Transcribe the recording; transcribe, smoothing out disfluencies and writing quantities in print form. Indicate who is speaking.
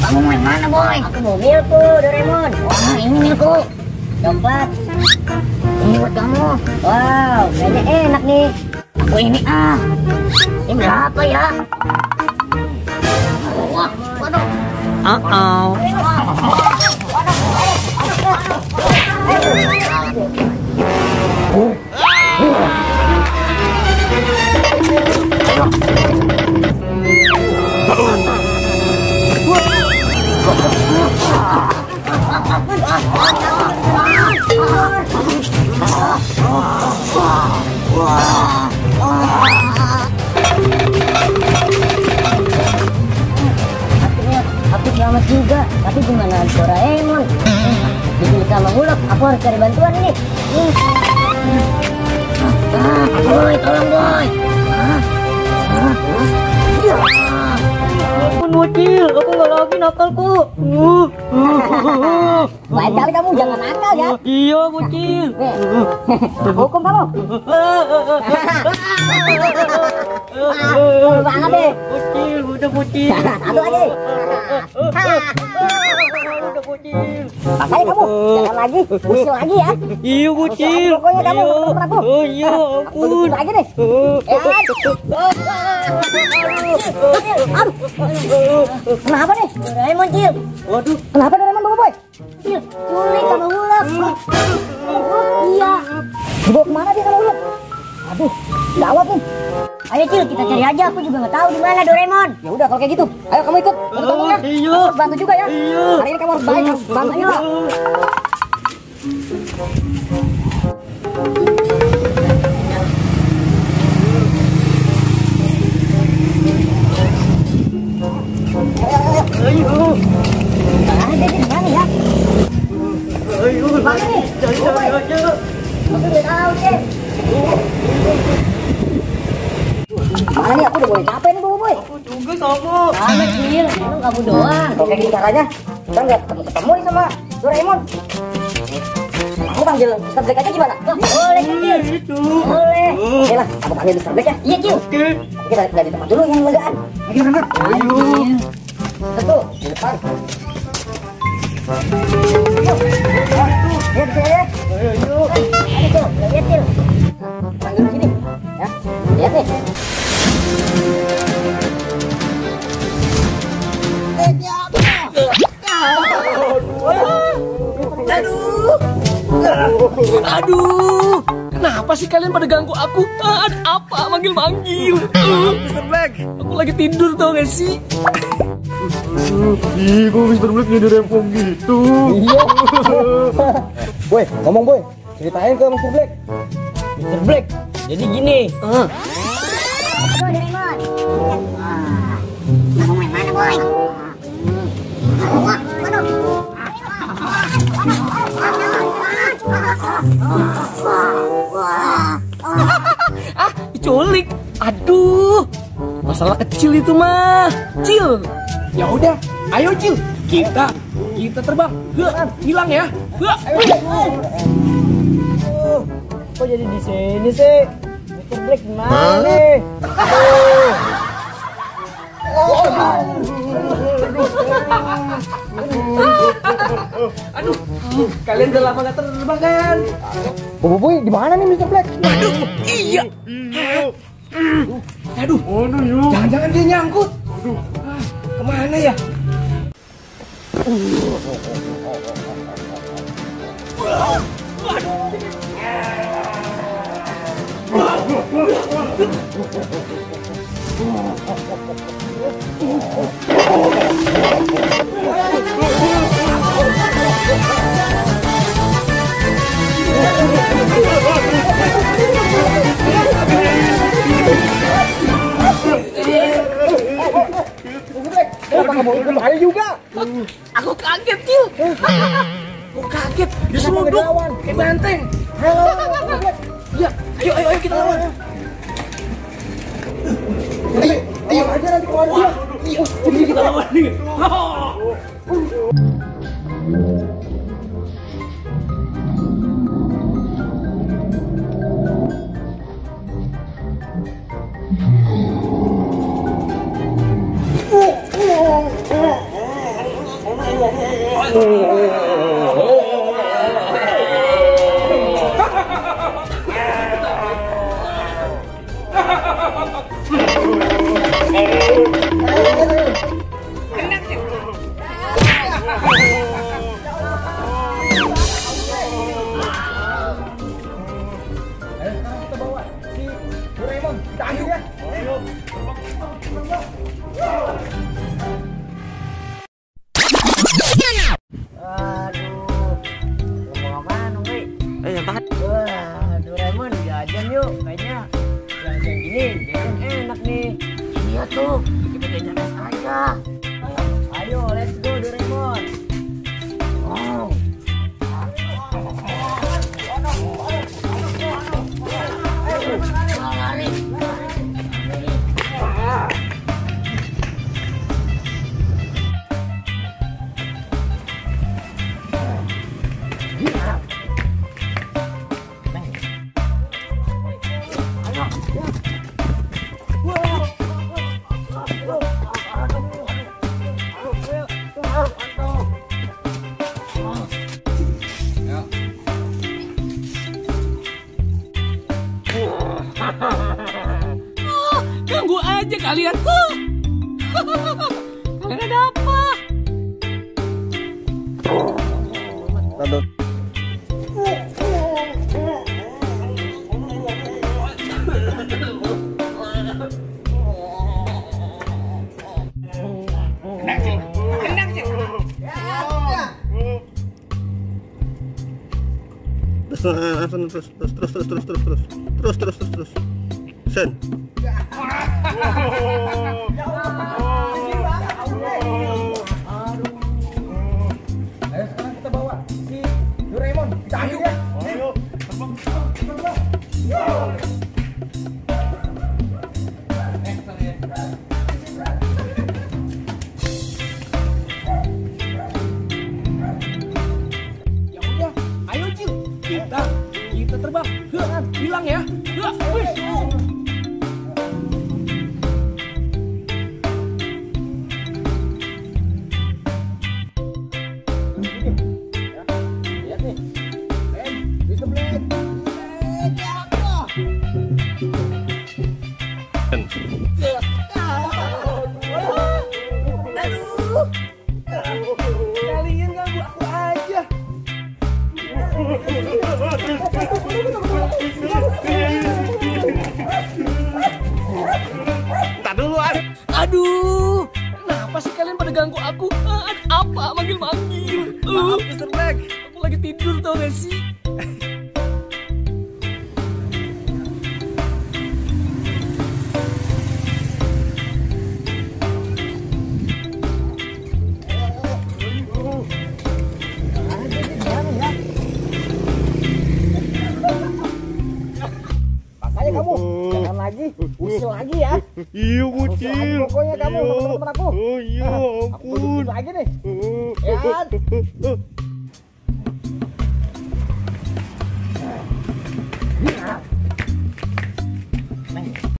Speaker 1: Kamu mau yang mana, Boy?
Speaker 2: Aku mau milku, Doraemon.
Speaker 1: Wah, ini milku.
Speaker 2: Coklat.
Speaker 1: Ini buat kamu.
Speaker 2: Wow, kayaknya enak nih.
Speaker 1: Aku ini Ini berapa ya? Wah, waduh.
Speaker 2: Aku selamat juga, tapi gimana Doraemon? Dibeli sama Bulog, aku harus cari bantuan ini.
Speaker 1: Boy, tolong, Boy.
Speaker 3: Ampun bocil, aku nggak lagi nakal kok.
Speaker 2: Lain kali kamu jangan nakal ya.
Speaker 3: Iya bocil.
Speaker 2: Nih, hukum kamu. Cool banget deh.
Speaker 3: Bocil, udah bocil.
Speaker 2: Satu lagi.
Speaker 3: Udah bocil.
Speaker 2: Makanya kamu jangan lagi, usil lagi ya.
Speaker 3: Iya bocil.
Speaker 2: Pokoknya kamu temen aku.
Speaker 3: Oh iya,
Speaker 2: Aku
Speaker 3: ampun.
Speaker 2: lagi deh. Kenapa nih? Doraemon, Cil.
Speaker 3: Waduh.
Speaker 2: Kenapa Doraemon bawa boy? Cil, culik sama Bulog. Iya. Dibawa kemana dia sama Bulog? Aduh, gawat nih. Ayo Cil, kita cari aja. Aku juga nggak tahu di mana Doraemon. Ya udah kalau kayak gitu. Ayo kamu ikut. Bantu kamu ya.
Speaker 3: Iya.
Speaker 2: Kamu harus bantu juga ya.
Speaker 3: Iya.
Speaker 2: Hari ini kamu harus baik, harus bantu juga.
Speaker 3: Ayo.
Speaker 2: Ada di mana ya?
Speaker 3: Ayo.
Speaker 2: Mana nih?
Speaker 3: Cari aja.
Speaker 2: Aku udah tahu Cil. Mana nih? Aku udah mulai capek nih bawa boy.
Speaker 3: Aku juga sama.
Speaker 2: Mana Cil? Emang kamu doang. Kalau kayak gini caranya, kita nggak ketemu nih sama Doraemon. Aku panggil Mr. Black aja gimana? Boleh Cil.
Speaker 3: Itu.
Speaker 2: Boleh. Oke lah, aku panggil Mr. Black ya. Iya Cil.
Speaker 3: Oke.
Speaker 2: Kita lihat di tempat dulu yang legaan. Ayo berangkat.
Speaker 3: Ayo.
Speaker 2: Satu di depan. Yuk. Ya di sini ya.
Speaker 3: Ayo.
Speaker 2: Ayo Cil, lihat Cil. Panggil di sini. Ya. Lihat nih.
Speaker 4: Aduh, kenapa sih kalian pada ganggu aku? Ada apa? Manggil-manggil.
Speaker 3: Mr. Black.
Speaker 4: Aku lagi tidur tau gak sih?
Speaker 3: Ih, kok Mr. Black jadi rempong gitu?
Speaker 5: Iya. Boy, ngomong boy. Ceritain ke Mr. Black.
Speaker 4: Mr. Black, jadi gini.
Speaker 2: Aduh Doraemon.
Speaker 1: Kamu mau yang mana, Boy?
Speaker 4: Diculik. Aduh, masalah kecil itu mah. Cil. Ya udah, ayo Cil. Kita terbang. Hilang ya.
Speaker 5: Kok jadi di sini sih? Mr. Black gimana nih?
Speaker 4: Aduh, kalian udah lama gak terbang kan?
Speaker 5: Boy, di mana nih Mr. Black?
Speaker 4: Aduh, iya. Aduh, jangan-jangan dia nyangkut. Kemana ya?
Speaker 5: Kenapa kamu ikut bahaya juga?
Speaker 4: Aku kaget, Cil. Aku kaget. Dia seruduk kayak banteng. Ya, ayo kita lawan.
Speaker 5: Ayo aja nanti keluar dia.
Speaker 4: Ini kita lawan nih.
Speaker 5: Mau kemana dong, Ri?
Speaker 3: Yang tahan.
Speaker 5: Wah, Doraemon jajan yuk. Kayaknya jajan gini, jajan enak nih.
Speaker 1: Iya tuh, kita jajan es aja.
Speaker 5: Ayo, let's go Doraemon.
Speaker 1: Oh. Lari.
Speaker 4: Ganggu aja kalian. Kalian ada apa?
Speaker 3: Terus. Sen.
Speaker 5: Ayo sekarang kita bawa si Doraemon. Kita ambil ya.
Speaker 3: Ayo.
Speaker 4: Ya udah, ayo Cil. Kita terbang. Hilang ya. Wih.
Speaker 5: Lihat nih. Bisa Black.
Speaker 4: Kalian ganggu aku aja.
Speaker 3: Tak duluan.
Speaker 4: Aduh, kenapa sih kalian pada ganggu aku? Ada apa manggil-manggil?
Speaker 3: Maaf, Mr. Black.
Speaker 4: Aku lagi tidur tau gak sih?
Speaker 5: Makanya kamu jangan lagi usil lagi ya.
Speaker 3: Iya,
Speaker 5: Usil lagi
Speaker 3: kucing.
Speaker 5: pokoknya kamu sama teman-teman aku.
Speaker 3: Oh iya,
Speaker 5: Aku
Speaker 3: ampun.
Speaker 5: tutup lagi nih. Ya.